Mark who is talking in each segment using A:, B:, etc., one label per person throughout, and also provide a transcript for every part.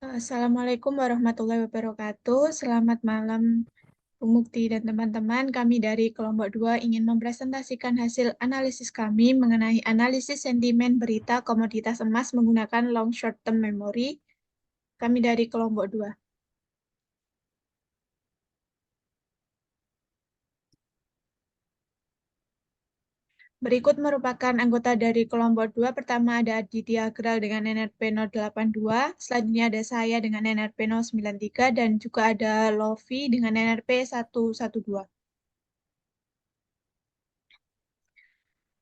A: Assalamualaikum warahmatullahi wabarakatuh. Selamat malam, Bu Mukti dan teman-teman. Kami dari kelompok 2 ingin mempresentasikan hasil analisis kami mengenai analisis sentimen berita komoditas emas menggunakan long short term memory. Kami dari kelompok 2. Berikut merupakan anggota dari kelompok 2. Pertama ada Aditya Agral dengan NRP 082, selanjutnya ada saya dengan NRP 093, dan juga ada Lofi dengan NRP 112.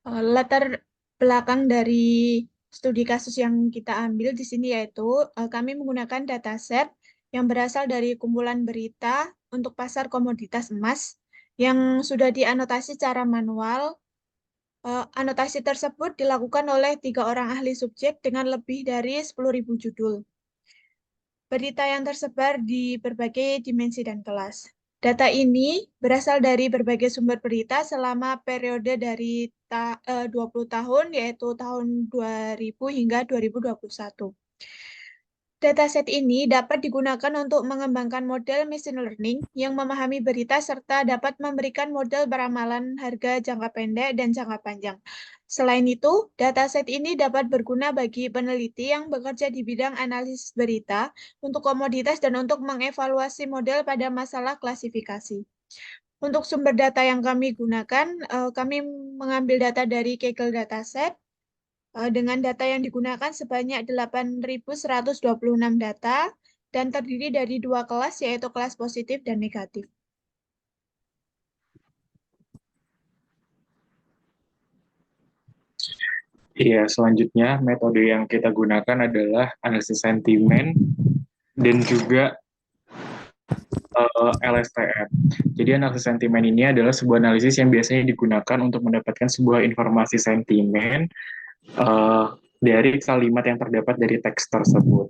A: Latar belakang dari studi kasus yang kita ambil di sini yaitu kami menggunakan dataset yang berasal dari kumpulan berita untuk pasar komoditas emas yang sudah dianotasi secara manual. Anotasi tersebut dilakukan oleh 3 orang ahli subjek dengan lebih dari 10.000 judul. Berita yang tersebar di berbagai dimensi dan kelas. Data ini berasal dari berbagai sumber berita selama periode dari 20 tahun, yaitu tahun 2000 hingga 2021. Dataset ini dapat digunakan untuk mengembangkan model machine learning yang memahami berita serta dapat memberikan model beramalan harga jangka pendek dan jangka panjang. Selain itu, dataset ini dapat berguna bagi peneliti yang bekerja di bidang analisis berita untuk komoditas dan untuk mengevaluasi model pada masalah klasifikasi. Untuk sumber data yang kami gunakan, kami mengambil data dari Kaggle Dataset, dengan data yang digunakan sebanyak 8.126 data dan terdiri dari 2 kelas, yaitu kelas positif dan negatif.
B: Iya, selanjutnya metode yang kita gunakan adalah analisis sentimen dan juga LSTM. Jadi analisis sentimen ini adalah sebuah analisis yang biasanya digunakan untuk mendapatkan sebuah informasi sentimen dari kalimat yang terdapat dari teks tersebut.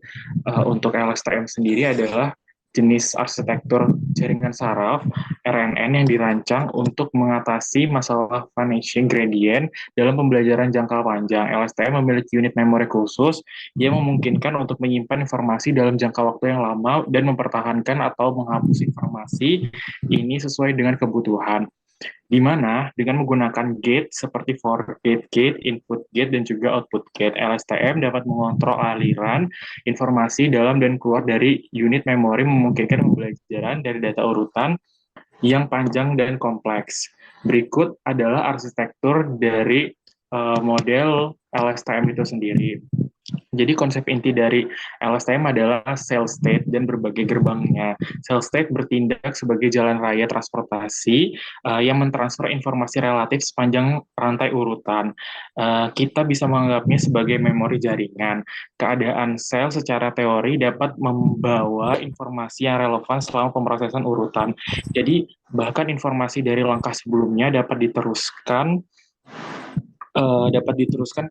B: Untuk LSTM sendiri adalah jenis arsitektur jaringan saraf RNN yang dirancang untuk mengatasi masalah vanishing gradient dalam pembelajaran jangka panjang. LSTM memiliki unit memori khusus yang memungkinkan untuk menyimpan informasi dalam jangka waktu yang lama dan mempertahankan atau menghapus informasi ini sesuai dengan kebutuhan, di mana dengan menggunakan gate seperti for gate gate, input gate, dan juga output gate, LSTM dapat mengontrol aliran informasi dalam dan keluar dari unit memori, memungkinkan pembelajaran dari data urutan yang panjang dan kompleks. Berikut adalah arsitektur dari model LSTM itu sendiri. Jadi konsep inti dari LSTM adalah cell state dan berbagai gerbangnya. Cell state bertindak sebagai jalan raya transportasi yang mentransfer informasi relatif sepanjang rantai urutan. Kita bisa menganggapnya sebagai memori jaringan. Keadaan sel secara teori dapat membawa informasi yang relevan selama pemrosesan urutan. Jadi bahkan informasi dari langkah sebelumnya dapat diteruskan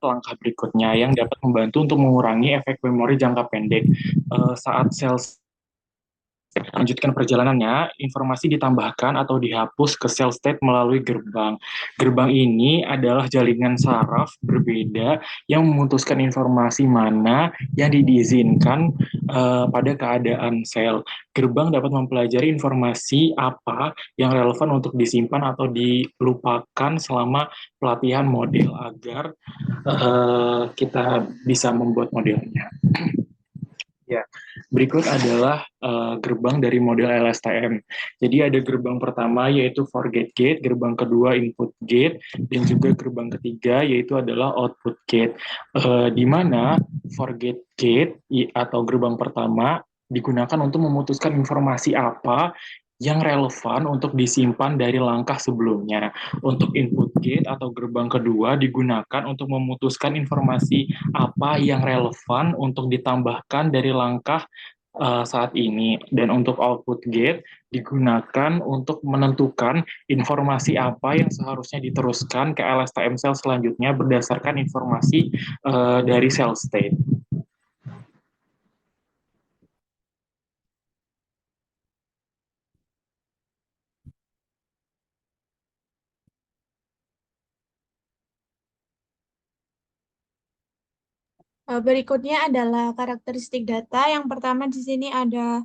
B: ke langkah berikutnya yang dapat membantu untuk mengurangi efek memori jangka pendek. Saat sel lanjutkan perjalanannya, informasi ditambahkan atau dihapus ke cell state melalui gerbang. Gerbang ini adalah jaringan saraf berbeda yang memutuskan informasi mana yang diizinkan pada keadaan sel. Gerbang dapat mempelajari informasi apa yang relevan untuk disimpan atau dilupakan selama pelatihan model agar kita bisa membuat modelnya. Ya, berikut adalah gerbang dari model LSTM. Jadi ada gerbang pertama yaitu for gate gate, gerbang kedua input gate, dan juga gerbang ketiga yaitu adalah output gate. Di mana for gate gate atau gerbang pertama digunakan untuk memutuskan informasi apa yang relevan untuk disimpan dari langkah sebelumnya. Untuk input gate atau gerbang kedua digunakan untuk memutuskan informasi apa yang relevan untuk ditambahkan dari langkah saat ini. Dan untuk output gate digunakan untuk menentukan informasi apa yang seharusnya diteruskan ke LSTM cell selanjutnya berdasarkan informasi dari cell state.
A: Berikutnya adalah karakteristik data. Yang pertama di sini ada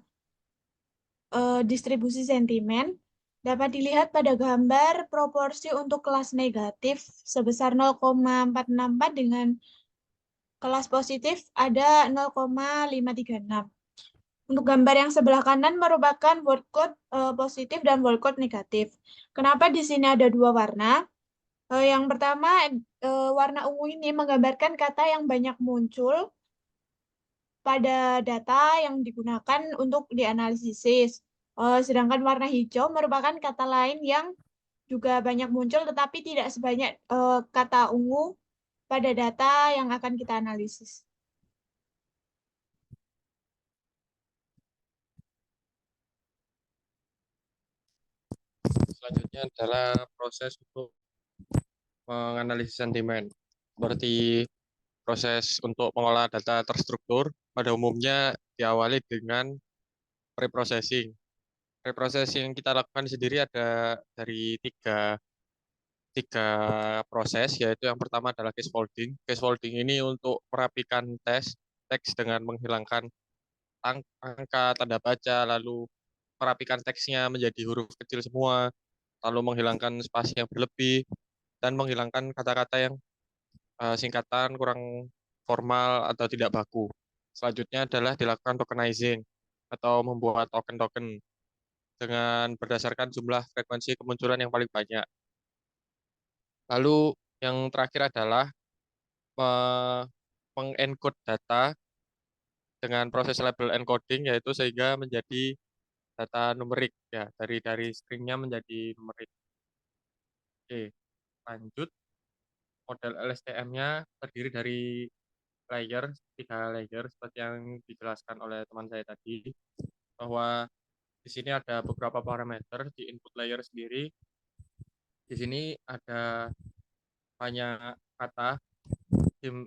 A: distribusi sentimen. Dapat dilihat pada gambar proporsi untuk kelas negatif sebesar 0,464 dengan kelas positif ada 0,536. Untuk gambar yang sebelah kanan merupakan word cloud positif dan word cloud negatif. Kenapa di sini ada dua warna? Yang pertama, warna ungu ini menggambarkan kata yang banyak muncul pada data yang digunakan untuk dianalisis. Sedangkan warna hijau merupakan kata lain yang juga banyak muncul tetapi tidak sebanyak kata ungu pada data yang akan kita analisis.
C: Selanjutnya adalah proses untuk menganalisis sentimen. Seperti proses untuk mengolah data terstruktur, pada umumnya diawali dengan preprocessing. Preprocessing yang kita lakukan sendiri ada dari tiga proses, yaitu yang pertama adalah case folding. Case folding ini untuk merapikan teks dengan menghilangkan angka, tanda baca, lalu merapikan teksnya menjadi huruf kecil semua, lalu menghilangkan spasi yang berlebih, dan menghilangkan kata-kata yang singkatan kurang formal atau tidak baku. Selanjutnya adalah dilakukan tokenizing atau membuat token-token dengan berdasarkan jumlah frekuensi kemunculan yang paling banyak. Lalu yang terakhir adalah mengencode data dengan proses label encoding, yaitu sehingga menjadi data numerik ya, dari stringnya menjadi numerik. Oke, lanjut. Model LSTM-nya terdiri dari tiga layer seperti yang dijelaskan oleh teman saya tadi, bahwa di sini ada beberapa parameter di input layer sendiri. Di sini ada banyak kata,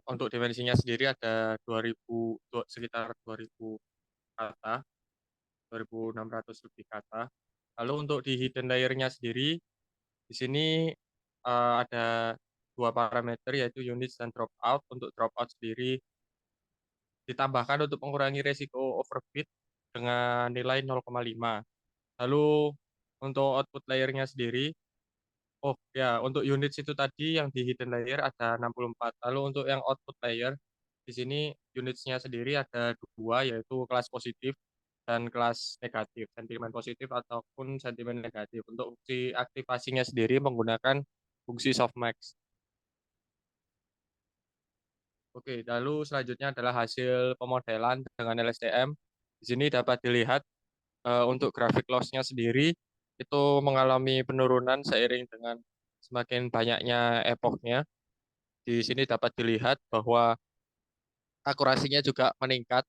C: untuk dimensinya sendiri ada 2000, sekitar 2000 kata, 2600 lebih kata. Lalu untuk di hidden layer-nya sendiri, di sini ada dua parameter yaitu units dan dropout. Untuk dropout sendiri ditambahkan untuk mengurangi resiko overfit dengan nilai 0,5. Lalu untuk output layernya sendiri, oh ya, untuk units itu tadi yang di hidden layer ada 64. Lalu untuk yang output layer, di sini unitsnya sendiri ada dua, yaitu kelas positif dan kelas negatif, sentimen positif ataupun sentimen negatif. Untuk fungsi aktivasinya sendiri menggunakan fungsi softmax. Oke, lalu selanjutnya adalah hasil pemodelan dengan LSTM. Di sini dapat dilihat untuk grafik loss-nya sendiri itu mengalami penurunan seiring dengan semakin banyaknya epochnya. Di sini dapat dilihat bahwa akurasinya juga meningkat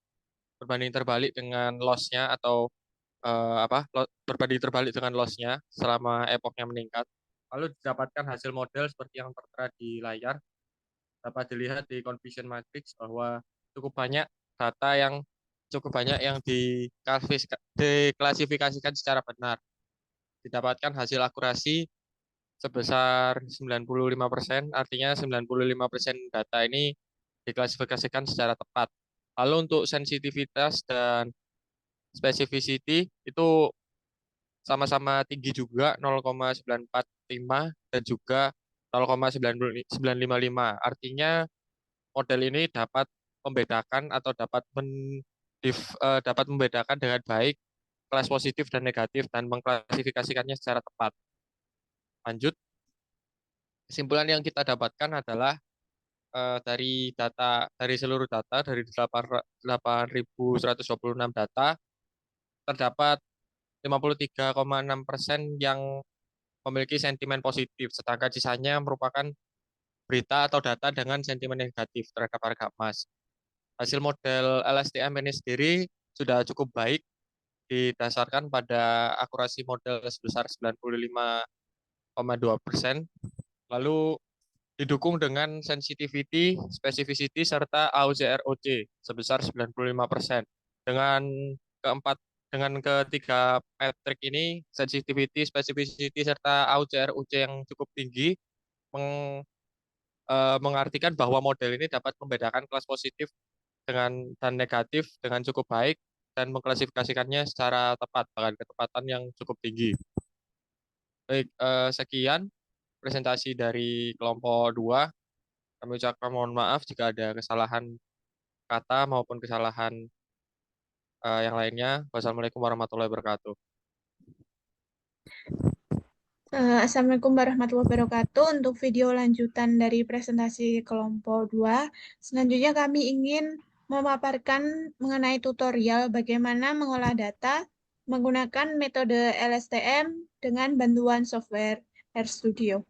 C: berbanding terbalik dengan loss-nya atau berbanding terbalik dengan loss-nya selama epochnya meningkat. Lalu didapatkan hasil model seperti yang tertera di layar. Dapat dilihat di confusion matrix bahwa cukup banyak data yang cukup banyak yang diklasifikasikan secara benar. Didapatkan hasil akurasi sebesar 95%, artinya 95% data ini diklasifikasikan secara tepat. Lalu untuk sensitivitas dan specificity itu sama-sama tinggi juga, 0,945 dan juga 0,955. Artinya model ini dapat membedakan atau dapat membedakan dengan baik kelas positif dan negatif dan mengklasifikasikannya secara tepat. Lanjut, kesimpulan yang kita dapatkan adalah dari seluruh data dari 8.126 data terdapat 53,6% yang memiliki sentimen positif, sedangkan sisanya merupakan berita atau data dengan sentimen negatif terhadap harga emas. Hasil model LSTM ini sendiri sudah cukup baik didasarkan pada akurasi model sebesar 95,2%, lalu didukung dengan sensitivity, specificity, serta AUCROC sebesar 95%. Dengan keempat dengan ketiga metrik ini, sensitivity, specificity, serta AUCROC yang cukup tinggi mengartikan bahwa model ini dapat membedakan kelas positif dan negatif dengan cukup baik dan mengklasifikasikannya secara tepat dengan ketepatan yang cukup tinggi. Baik, sekian presentasi dari kelompok 2. Kami ucapkan mohon maaf jika ada kesalahan kata maupun kesalahan yang lainnya. Wassalamualaikum warahmatullahi wabarakatuh.
A: Assalamualaikum warahmatullahi wabarakatuh. Untuk video lanjutan dari presentasi kelompok 2, selanjutnya kami ingin memaparkan mengenai tutorial bagaimana mengolah data menggunakan metode LSTM dengan bantuan software RStudio.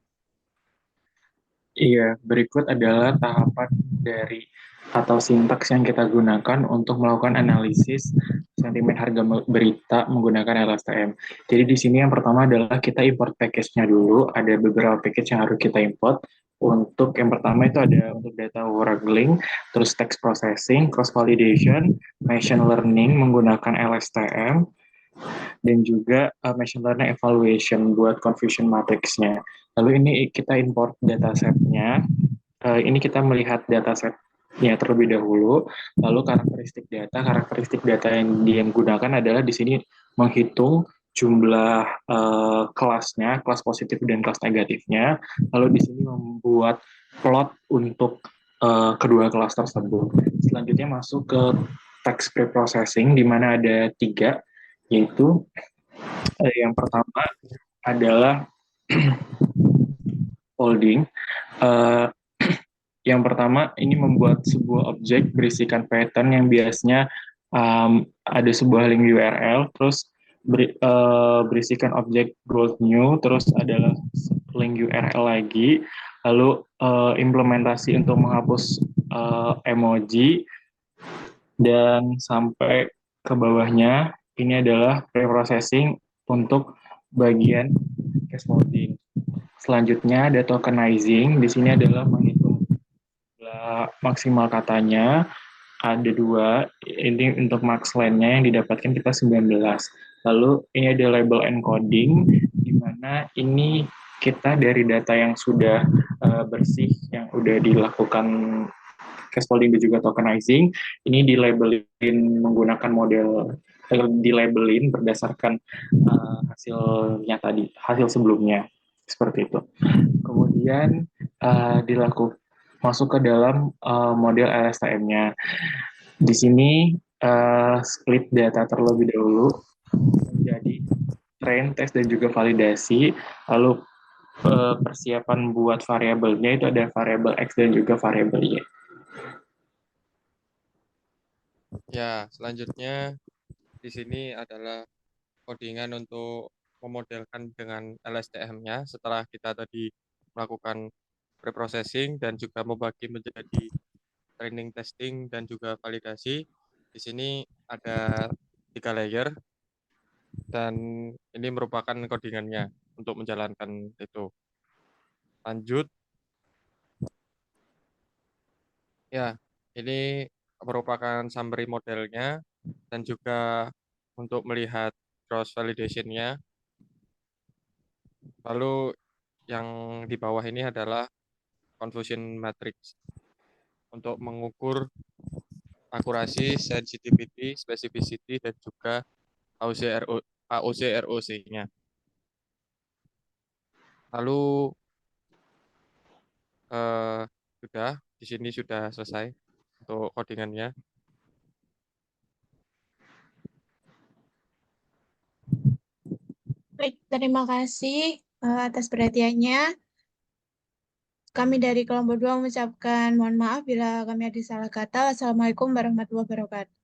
B: Iya, berikut adalah tahapan dari atau sintaks yang kita gunakan untuk melakukan analisis sentimen harga berita menggunakan LSTM. Jadi di sini yang pertama adalah kita import package-nya dulu. Ada beberapa package yang harus kita import. Untuk yang pertama itu ada untuk data wrangling, terus text processing, cross validation, machine learning menggunakan LSTM, dan juga machine learning evaluation buat confusion matrix-nya. Lalu ini kita import dataset-nya. Ini kita melihat dataset-nya terlebih dahulu. Lalu karakteristik data yang digunakan adalah di sini menghitung jumlah kelasnya, kelas positif dan kelas negatifnya. Lalu di sini membuat plot untuk kedua kelas tersebut. Selanjutnya masuk ke text preprocessing, di mana ada 3, yaitu yang pertama adalah folding. Yang pertama ini membuat sebuah objek berisikan pattern yang biasanya ada sebuah link URL, terus berisikan objek growth new, terus adalah link URL lagi, lalu implementasi untuk menghapus emoji, dan sampai ke bawahnya ini adalah preprocessing untuk bagian case modding. Selanjutnya ada tokenizing. Di sini adalah menghitung maksimal katanya. Ada 2. Ini untuk max length-nya yang didapatkan kita 19. Lalu ini ada label encoding, di mana ini kita dari data yang sudah bersih, yang udah dilakukan case folding dan juga tokenizing, ini dilabelin menggunakan model, dilabelin berdasarkan hasilnya tadi, hasil sebelumnya, seperti itu. Kemudian masuk ke dalam model LSTM-nya. Di sini split data terlebih dahulu menjadi train, test, dan juga validasi. Lalu persiapan buat variabelnya itu ada variabel X dan juga variabel Y.
C: Ya, selanjutnya di sini adalah codingan untuk memodelkan dengan LSTM-nya setelah kita tadi melakukan preprocessing dan juga membagi menjadi training, testing, dan juga validasi. Di sini ada 3 layer dan ini merupakan codingannya untuk menjalankan itu. Lanjut. Ya, ini merupakan summary modelnya dan juga untuk melihat cross validation-nya. Lalu yang di bawah ini adalah confusion matrix untuk mengukur akurasi, sensitivity, specificity, dan juga AOC-ROC-nya. Lalu sudah, di sini sudah selesai untuk codingannya.
A: Baik, terima kasih atas perhatiannya. Kami dari kelompok 2 mengucapkan mohon maaf bila kami ada salah kata. Wassalamualaikum warahmatullahi wabarakatuh.